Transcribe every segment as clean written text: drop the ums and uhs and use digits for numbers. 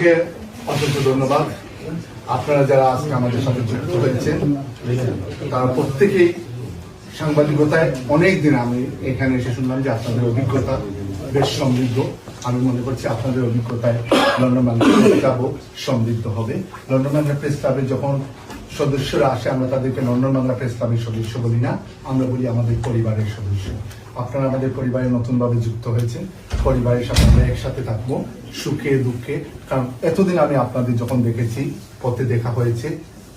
সবাইকে অসংখ্য ধন্যবাদ। আপনারা যারা আজকে আমাদের সাথে যুক্ত হয়েছেন তারা প্রত্যেকেই সাংবাদিকতায় অনেক দিন, আমি এখানে এসে শুনলাম যে আপনাদের অভিজ্ঞতা বেশ সমৃদ্ধ। আমি মনে করছি আপনাদের অভিজ্ঞতায় লন্ডন বাংলা প্রেস ক্লাবও সমৃদ্ধ হবে। লন্ডন বাংলা প্রেস ক্লাবে যখন সদস্যরা আসে আমরা তাদেরকে লন্ডন বাংলা প্রেস ক্লাবের সদস্য বলি না, আমরা বলি আমাদের পরিবারের সদস্য। আপনারা আমাদের পরিবারে নতুনভাবে যুক্ত হয়েছেন, পরিবারের সাথে আমরা একসাথে থাকবো সুখে দুঃখে। কারণ এতদিন আমি আপনাদের যখন দেখেছি, পথে দেখা হয়েছে,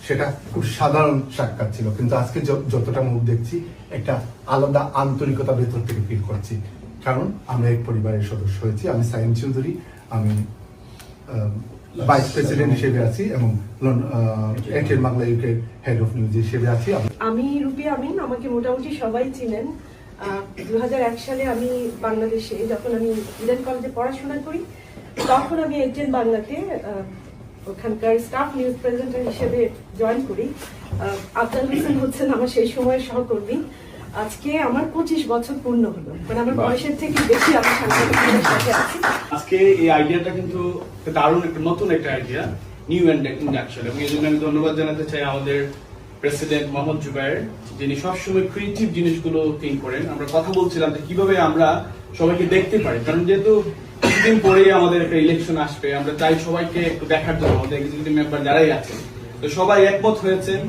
সেটা খুব সাধারণ সাক্ষাৎ ছিল, কিন্তু আজকে যতটা মুখ দেখছি একটা আলাদা আন্তরিকতা ভেতর থেকে ফিল করছি, কারণ আমরা এক পরিবারের সদস্য হয়েছি। আমি সাইম চৌধুরী, আমি ভাইস প্রেসিডেন্ট হিসেবে আছি এবং NTN Bangla UK head of news হিসেবে আছি। আমি রুপি আমিন, আমাকে মোটামুটি সবাই চিনেন। 2001 সালে আমি বাংলাদেশে, যখন আমি ইডেন কলেজে পড়াশোনা করি, তখন আমি এনটিএন বাংলাতে ওখানকার স্টাফ নিউজ প্রেজেন্টার হিসেবে জয়েন করি। আফজাল হোসেন হচ্ছেন আমার সেই সময়ের সহকর্মী। আজকে আমার 25 বছর পূর্ণ হলো, মানে আমার বয়সের থেকে বেশি আমি সাংবাদিকদের সাথে আছি। আজকে এই আইডিয়াটা কিন্তু দারুণ একটা নতুন একটা আইডিয়া, নিউ ইন্ডাকশন, এবং এই জন্য আমি ধন্যবাদ জানাতে চাই আমাদের প্রেসিডেন্ট মোহাম্মদ জুবায়ের, যিনি সবসময় ক্রিয়েটিভ জিনিসগুলো থিঙ্ক করেন। আমরা কথা বলছিলাম যে কিভাবে আমরা সবাইকে দেখতে পারি, কারণ যেহেতু কিছুদিন পরেই আমাদের একটা ইলেকশন আসবে, আমরা চাই সবাইকে একটু দেখার জন্য, আমাদের এক্সিকিউটিভ মেম্বার যারাই আছেন, তো সবাই একমত হয়েছেন।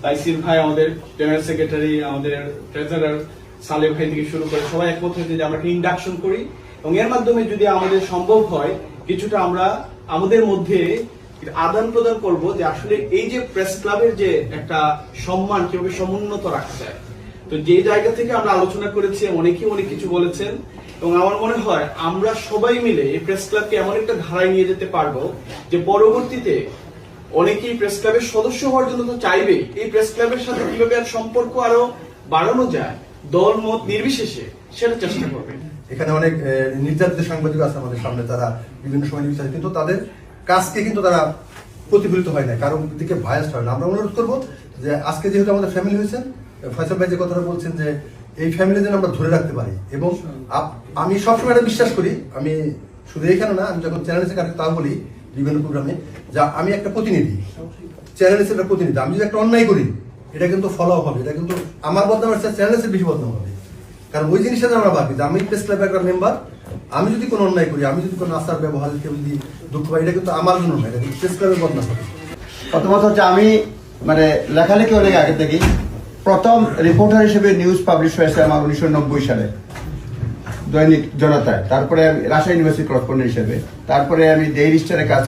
তাইসির ভাই, আমাদের জেনারেল সেক্রেটারি, আমাদের ট্রেজারার সালেহ ভাই থেকে শুরু করে সবাই একমত হয়েছে যে আমরা একটা ইন্ডাকশন করি, এবং এর মাধ্যমে যদি আমাদের সম্ভব হয় কিছুটা আমরা আমাদের মধ্যে আদান প্রদান করব, যে আসলে এই যে প্রেস ক্লাবের যে একটা সম্মান কিভাবে সমুন্নত রাখা যায়। তো যে জায়গা থেকে আমরা আলোচনা করেছি, অনেকেই অনেক কিছু বলেছেন, এবং আমার মনে হয় আমরা সবাই মিলে এই প্রেস ক্লাবকে এমন একটা ধারায় নিয়ে যেতে পারবো যে পরবর্তীতে অনেকেই প্রেস ক্লাবের সদস্য হওয়ার জন্য তো চাইবেই, এই প্রেস ক্লাবের সাথে কিভাবে আর সম্পর্ক আরো বাড়ানো যায় দল মত নির্বিশেষে সেটা চেষ্টা করবে। এখানে অনেক নির্যাতিত সাংবাদিক আছে আমাদের সামনে, তারা বিভিন্ন সময় নির্যাতিত, কিন্তু তাদের কাজকে কিন্তু তারা প্রতিফলিত হয় না, কারণ দিকে ভায়াস হয় না। আমরা অনুরোধ করবো যে আজকে যেহেতু আমাদের ফ্যামিলি হয়েছেন, ফয়সাল ভাই যে কথাটা বলছেন যে এই ফ্যামিলি যেন আমরা ধরে রাখতে পারি, এবং আমি সবসময় এটা বিশ্বাস করি, আমি শুধু এখানে না, আমি যখন চ্যানেল এসে তাও বলি বিভিন্ন প্রোগ্রামে, যা আমি একটা প্রতিনিধি, চ্যানেল এসে একটা প্রতিনিধি, আমি যদি একটা অন্যায় করি এটা কিন্তু ফলো হবে, এটা কিন্তু আমার বদনাম আসছে, চ্যানেল এসে বেশি বদনাম হবে। কারণ ওই জিনিসটা আমরা ভাবি যে আমি প্রেস ক্লাবের একটা মেম্বার, আমি যদি কোনো অন্যায় করি, আমি যদি কোনো আচার ব্যবহার কেউ যদি দুঃখ পাই, এটা কিন্তু আমার জন্য নয়, এটা কিন্তু প্রেস ক্লাবের বদনাম হবে। প্রথমত হচ্ছে আমি মানে লেখালেখি অনেক আগে থেকেই, প্রথম রিপোর্টার হিসেবে নিউজ পাবলিশ হয়েছে আমার 1990 সালে দৈনিক জনতায়, তারপরে রাজশাহী ইউনিভার্সিটি করসপন্ডেন্ট হিসেবে, তারপরে আমি ডেইলি স্টারে কাজ